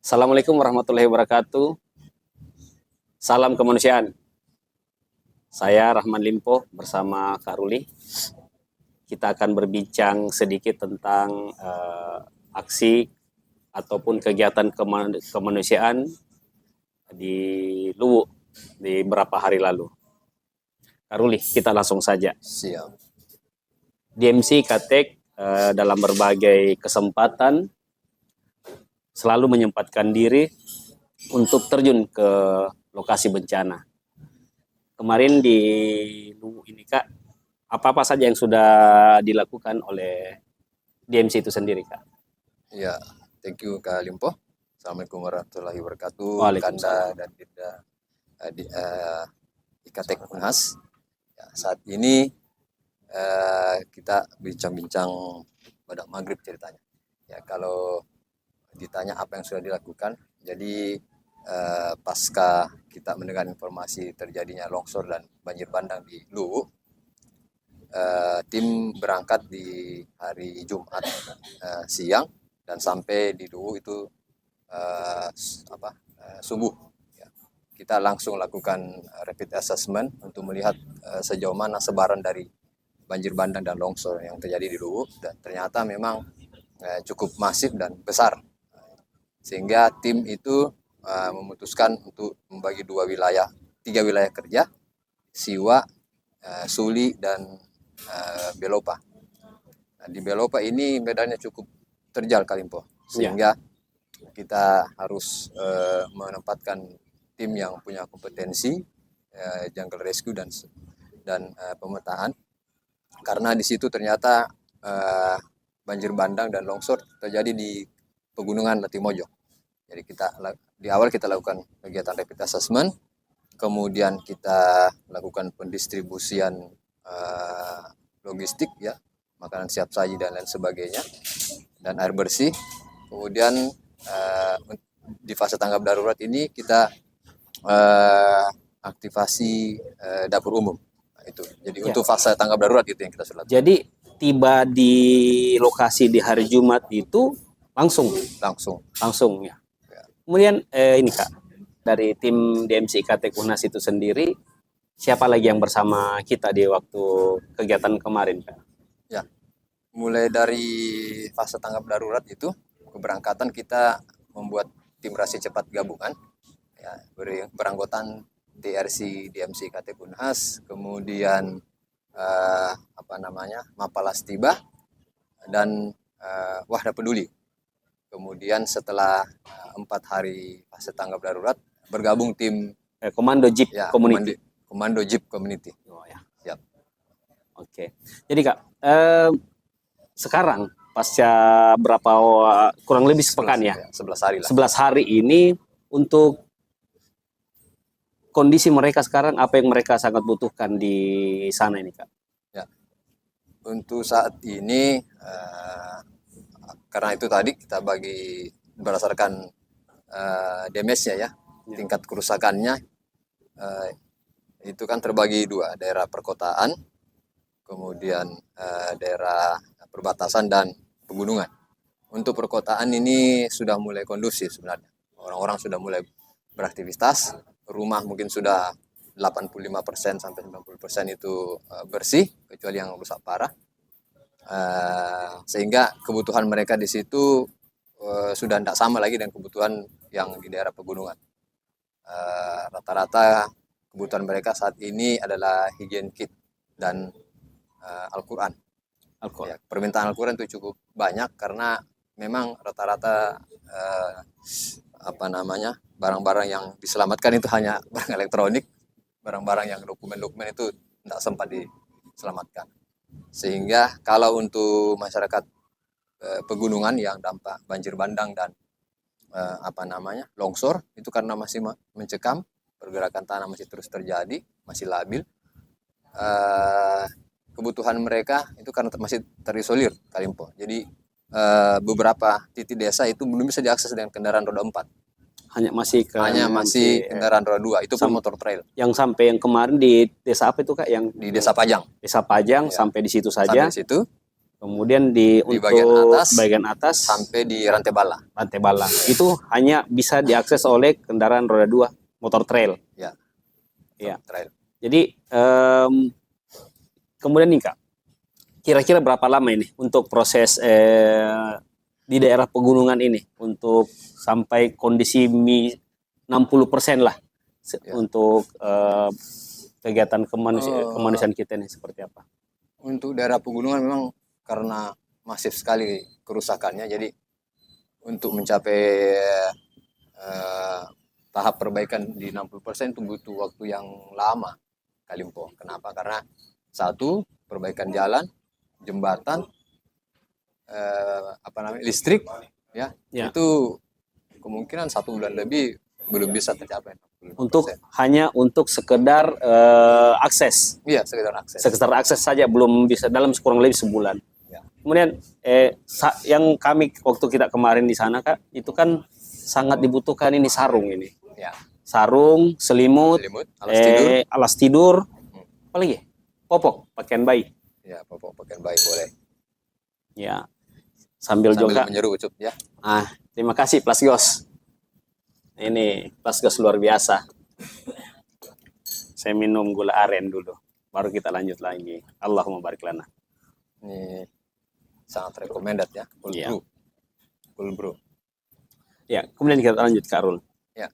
Assalamualaikum warahmatullahi wabarakatuh. Salam kemanusiaan. Saya Rahman Limpo bersama Kak Ruli. Kita akan berbincang sedikit tentang aksi ataupun kegiatan kemanusiaan di Luwu di beberapa hari lalu. Kak Ruli, kita langsung saja. Siap. DMC Katek dalam berbagai kesempatan selalu menyempatkan diri untuk terjun ke lokasi bencana. Kemarin di Luwu ini Kak, apa-apa saja yang sudah dilakukan oleh DMC itu sendiri Kak? Ya, thank you Kak Limpo. Assalamualaikum warahmatullahi wabarakatuh. Waalaikumsalam. Kanda dan Dinda di Ikatek Unhas. Ya, saat ini kita bincang-bincang pada maghrib ceritanya. Ya, kalau ditanya apa yang sudah dilakukan, jadi pasca kita mendengar informasi terjadinya longsor dan banjir bandang di Luwu, tim berangkat di hari Jumat siang dan sampai di Luwu itu subuh. Ya. Kita langsung lakukan rapid assessment untuk melihat sejauh mana sebaran dari banjir bandang dan longsor yang terjadi di Luwu, dan ternyata memang cukup masif dan besar, sehingga tim itu memutuskan untuk membagi tiga wilayah kerja: Siwa, Suli, dan Belopa. Nah, di Belopa ini medannya cukup terjal Kalimpo, sehingga kita harus menempatkan tim yang punya kompetensi jungle rescue dan pemetaan, karena di situ ternyata banjir bandang dan longsor terjadi di Pegunungan Latimojong. Jadi di awal kita lakukan kegiatan rapid assessment, kemudian kita lakukan pendistribusian logistik, ya, makanan siap saji dan lain sebagainya, dan air bersih. Kemudian di fase tanggap darurat ini kita aktivasi dapur umum. Nah, itu. Jadi untuk fase tanggap darurat itu yang kita sudah lakukan. Jadi tiba di lokasi di hari Jumat itu langsung ya. Kemudian ini Kak, dari tim DMC Katek Unhas itu sendiri, siapa lagi yang bersama kita di waktu kegiatan kemarin Kak? Ya, mulai dari fase tanggap darurat itu keberangkatan kita membuat tim reaksi cepat gabungan, ya, beranggotan TRC DMC Katek Unhas, kemudian Mapalas Tiba, dan Wahda Peduli. Kemudian setelah 4 hari fase tanggap darurat, bergabung tim Komando Jeep Community. Komando Jeep Community. Oh, ya. Siap. Oke. Jadi Kak, sekarang pasca kurang lebih sepekan 11 hari lah. 11 hari ini, untuk kondisi mereka sekarang, apa yang mereka sangat butuhkan di sana ini Kak? Ya. Untuk saat ini karena itu tadi kita bagi berdasarkan damage-nya, ya, tingkat kerusakannya, itu kan terbagi dua, daerah perkotaan, kemudian daerah perbatasan dan pegunungan. Untuk perkotaan ini sudah mulai kondusif sebenarnya, orang-orang sudah mulai beraktivitas, rumah mungkin sudah 85% sampai 90% itu bersih, kecuali yang rusak parah. Sehingga kebutuhan mereka di situ sudah tidak sama lagi dengan kebutuhan yang di daerah pegunungan. Rata-rata kebutuhan mereka saat ini adalah higien kit dan Al-Quran. Ya, permintaan Al-Quran itu cukup banyak karena memang rata-rata barang-barang yang diselamatkan itu hanya barang elektronik, barang-barang yang dokumen-dokumen itu tidak sempat diselamatkan. Sehingga kalau untuk masyarakat pegunungan yang dampak banjir bandang dan longsor itu, karena masih mencekam, pergerakan tanah masih terus terjadi, masih labil, kebutuhan mereka itu karena masih terisolir Kalimpo. Jadi beberapa titik desa itu belum bisa diakses dengan kendaraan roda 4. Hanya masih kendaraan roda 2, itu pun motor trail. Yang sampai yang kemarin di desa apa itu Kak? Yang di Desa Pajang. Desa Pajang, Ya. Sampai di situ saja. Sampai di situ. Kemudian Di bagian untuk atas bagian atas sampai di rantai bala. rantai bala itu hanya bisa diakses oleh kendaraan roda 2 motor trail. Ya. Ya. Trail. Jadi kemudian nih Kak, kira-kira berapa lama ini untuk proses di daerah pegunungan ini untuk sampai kondisi 60% lah Ya. untuk kegiatan kemanusiaan kita ini seperti apa? Untuk daerah pegunungan memang karena masif sekali kerusakannya, jadi untuk mencapai tahap perbaikan di 60% itu butuh waktu yang lama Kalimpo. Kenapa? Karena satu, perbaikan jalan, jembatan, listrik, ya, Ya. itu kemungkinan 1 bulan lebih belum bisa tercapai. 60%. Untuk hanya untuk sekedar akses, Iya, sekedar akses. sekedar akses saja belum bisa dalam kurang lebih sebulan. Ya. Kemudian yang kami waktu kita kemarin di sana Kak, itu kan sangat dibutuhkan ini sarung ini. Ya. Sarung, selimut, alas tidur, apa lagi? Popok, pakaian bayi. Ya, popok pakaian bayi boleh. Ya. Sambil juga menyeru Ucup ya. Terima kasih Plasgos. Ini Plasgos luar biasa. Saya minum gula aren dulu, baru kita lanjut lagi. Allahumma barik lana. Ini sangat recommended ya, cool brew. Ya, kemudian kita lanjut Kak Rul. Ya.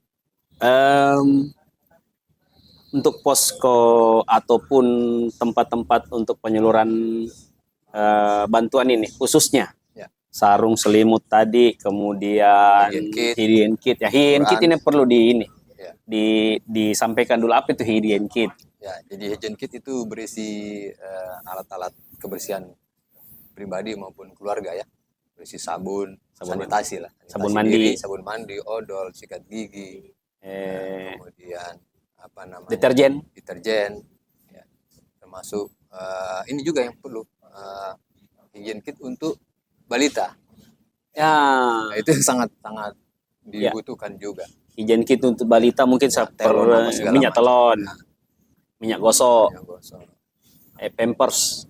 Untuk posko ataupun tempat-tempat untuk penyaluran bantuan ini khususnya sarung, selimut tadi, kemudian hygien kit. Ya, hygien kit ini perlu disampaikan dulu apa itu hygien kit. Ya, jadi hygien kit itu berisi alat-alat kebersihan pribadi maupun keluarga ya. Berisi sabun sanitasi lah. Sabun mandi, odol, sikat gigi. Kemudian deterjen. Ya. Termasuk ini juga yang perlu hygien kit untuk balita. Ya, nah, itu sangat dibutuhkan juga. Hygien kit untuk balita mungkin seperti minyak telon, minyak gosok, pampers,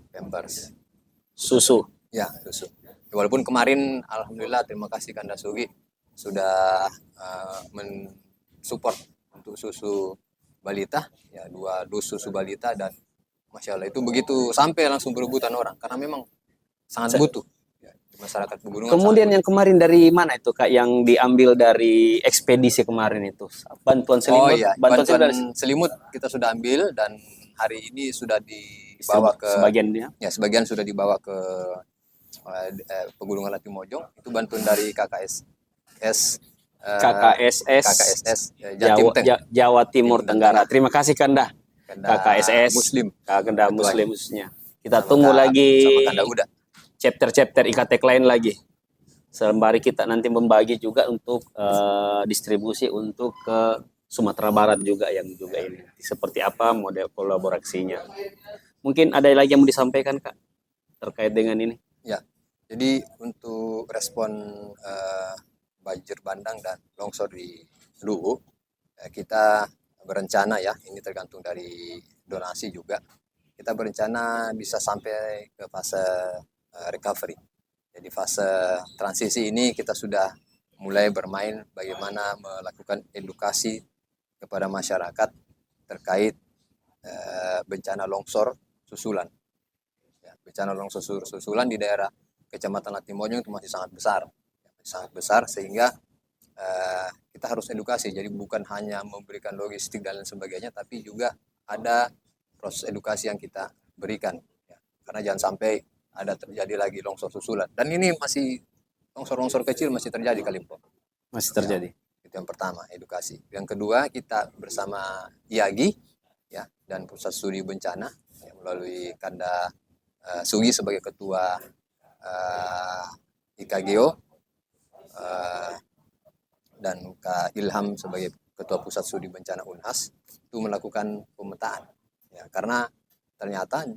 susu. Ya, susu. Walaupun kemarin alhamdulillah terima kasih Kanda Sugi sudah mensupport untuk susu balita, ya 2 dus susu balita, dan Masya Allah itu begitu sampai langsung berebutan orang karena memang sangat butuh. Masyarakat pegunungan. Kemudian yang kemarin dari mana itu Kak, yang diambil dari ekspedisi kemarin itu bantuan selimut? Bantuan selimut kita sudah ambil dan hari ini sudah dibawa ke sebagian sudah dibawa ke Pegunungan Latimojong. Itu bantuan dari KKSS Jawa Timur Tenggara. Terima kasih Kanda KKSS Muslim, Kanda Muslim khususnya. Kita tunggu lagi chapter-chapter IKTEK lain lagi. Sembari kita nanti membagi juga untuk distribusi untuk ke Sumatera Barat juga yang juga ini. Seperti apa model kolaborasinya. Mungkin ada lagi yang mau disampaikan Kak terkait dengan ini? Ya, jadi untuk respon banjir bandang dan longsor di Luwu, kita berencana ya, ini tergantung dari donasi juga. Kita berencana bisa sampai ke fase recovery. Jadi fase transisi ini kita sudah mulai bermain bagaimana melakukan edukasi kepada masyarakat terkait bencana longsor susulan. Ya, bencana longsor susulan di daerah Kecamatan Latimojong itu masih sangat besar sehingga kita harus edukasi. Jadi bukan hanya memberikan logistik dan lain sebagainya, tapi juga ada proses edukasi yang kita berikan. Ya, karena jangan sampai ada terjadi lagi longsor susulan. Dan ini masih longsor-longsor kecil masih terjadi Kalimpo. Masih terjadi. Ya, itu yang pertama, edukasi. Yang kedua, kita bersama IAGI ya dan Pusat Studi Bencana ya, melalui Kanda Sugi sebagai ketua IKGO dan Kak Ilham sebagai ketua Pusat Studi Bencana Unhas itu melakukan pemetaan. Ya, karena ternyata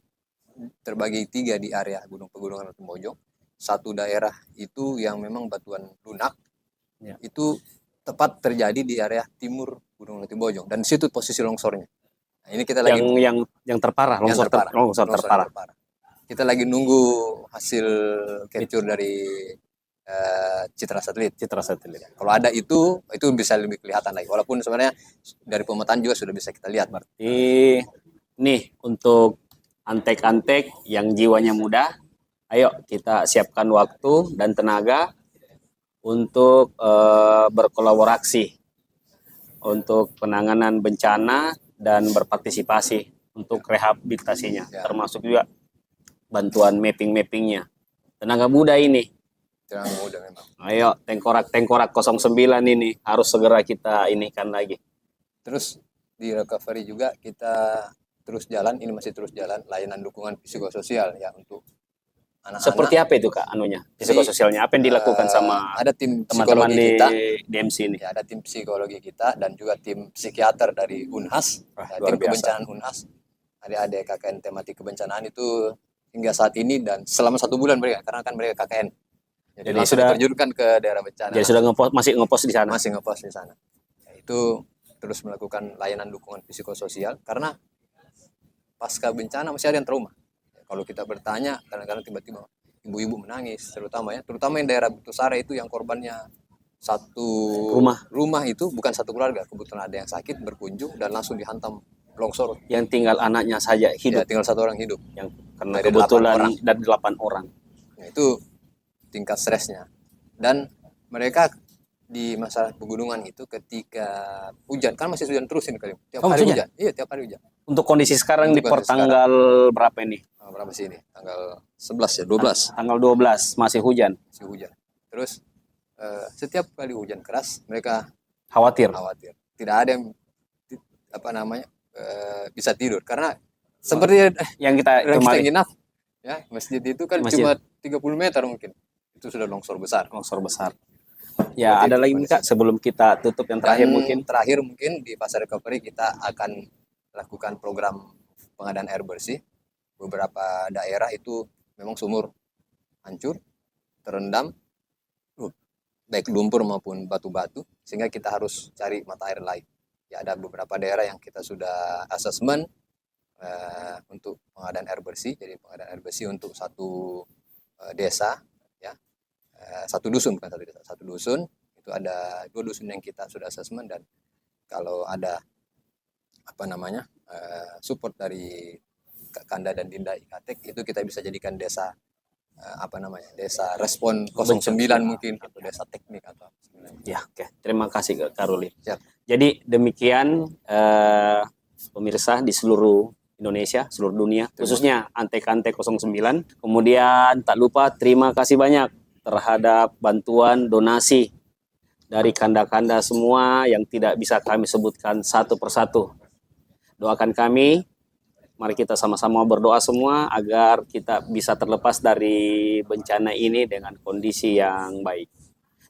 terbagi 3 di area Gunung Pegunungan Latimojong. 1 daerah itu yang memang batuan lunak, ya, itu tepat terjadi di area timur Gunung Latimojong dan di situ posisi longsornya. Nah, ini kita lagi yang terparah, longsor terparah. kita lagi nunggu hasil capture dari citra satelit. Citra satelit. Kalau ada itu bisa lebih kelihatan lagi. Walaupun sebenarnya dari pemetaan juga sudah bisa kita lihat. Berarti nih untuk antek-antek yang jiwanya muda, ayo kita siapkan waktu dan tenaga untuk berkolaborasi untuk penanganan bencana dan berpartisipasi untuk rehabilitasinya, Ya. termasuk juga bantuan mapping-mappingnya. Tenaga muda ini, Jangan mudah memang. ayo tengkorak 09 ini harus segera kita inikan lagi. Terus di recovery juga kita terus jalan, ini masih terus jalan layanan dukungan psikososial ya untuk anak-anak. Seperti apa itu Kak anunya, psikososialnya? Apa yang dilakukan sama ada tim teman-teman psikologi di kita, DMC ini? ya, ada tim psikologi kita dan juga tim psikiater dari Unhas, Wah, ya, luar tim biasa. kebencanaan Unhas. Ada KKN tematik kebencanaan itu hingga saat ini dan selama 1 bulan mereka, karena kan mereka KKN. Jadi langsung sudah diterjunkan ke daerah bencana. Jadi sudah masih ngepost di sana. Masih ngepost di sana. Ya, itu terus melakukan layanan dukungan psikososial karena pasca bencana masih ada yang trauma. Ya, kalau kita bertanya, kadang-kadang tiba-tiba ibu-ibu menangis, terutama yang daerah Butusara itu yang korbannya satu rumah itu bukan satu keluarga, kebetulan ada yang sakit berkunjung dan langsung dihantam longsor. Yang tinggal anaknya saja Ya, hidup. tinggal 1 orang hidup. Yang karena Dari kebetulan 8 orang. dari 8 orang. Nah, itu tingkat stresnya. Dan mereka di masalah pegunungan itu ketika hujan, kan masih hujan terus ini kali. Tiap hari maksudnya? hujan. Iya, tiap hari hujan. Untuk kondisi sekarang Untuk di kondisi pertanggal berapa ini? Berapa sih ini? Tanggal 11 ya, 12 Tanggal 12 masih hujan. masih hujan. Terus setiap kali hujan keras mereka Khawatir. Tidak ada yang bisa tidur karena seperti Yang kita kita kemarin nginap ya, masjid itu kan Masjid. cuma 30 meter mungkin. Itu sudah longsor besar. longsor besar. Ya, Berarti ada lagi kondisi. Kak sebelum kita tutup yang terakhir Dan mungkin. terakhir mungkin di pasar recovery kita akan lakukan program pengadaan air bersih. Beberapa daerah itu memang sumur hancur, terendam, baik lumpur maupun batu-batu, sehingga kita harus cari mata air lain. Ya, ada beberapa daerah yang kita sudah asesmen untuk pengadaan air bersih. Jadi pengadaan air bersih untuk satu desa, ya, satu dusun bukan satu desa, satu dusun. Itu ada 2 dusun yang kita sudah asesmen dan kalau ada support dari Kak Kanda dan Dinda Ikatek itu kita bisa jadikan desa desa respon 09 mungkin atau desa teknik atau Ya, oke. Terima kasih Kak Ruli. Siap. Jadi demikian pemirsa di seluruh Indonesia, seluruh dunia, khususnya Antek-Antek 09. Kemudian tak lupa terima kasih banyak terhadap bantuan donasi dari kanda-kanda semua yang tidak bisa kami sebutkan satu persatu. Doakan kami, mari kita sama-sama berdoa semua agar kita bisa terlepas dari bencana ini dengan kondisi yang baik.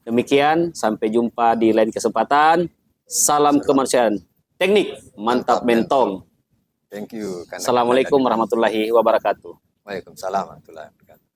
Demikian, sampai jumpa di lain kesempatan. Salam kemanusiaan. Teknik mantap mentong. Thank you. Assalamualaikum warahmatullahi wabarakatuh. Waalaikumsalam warahmatullahi wabarakatuh.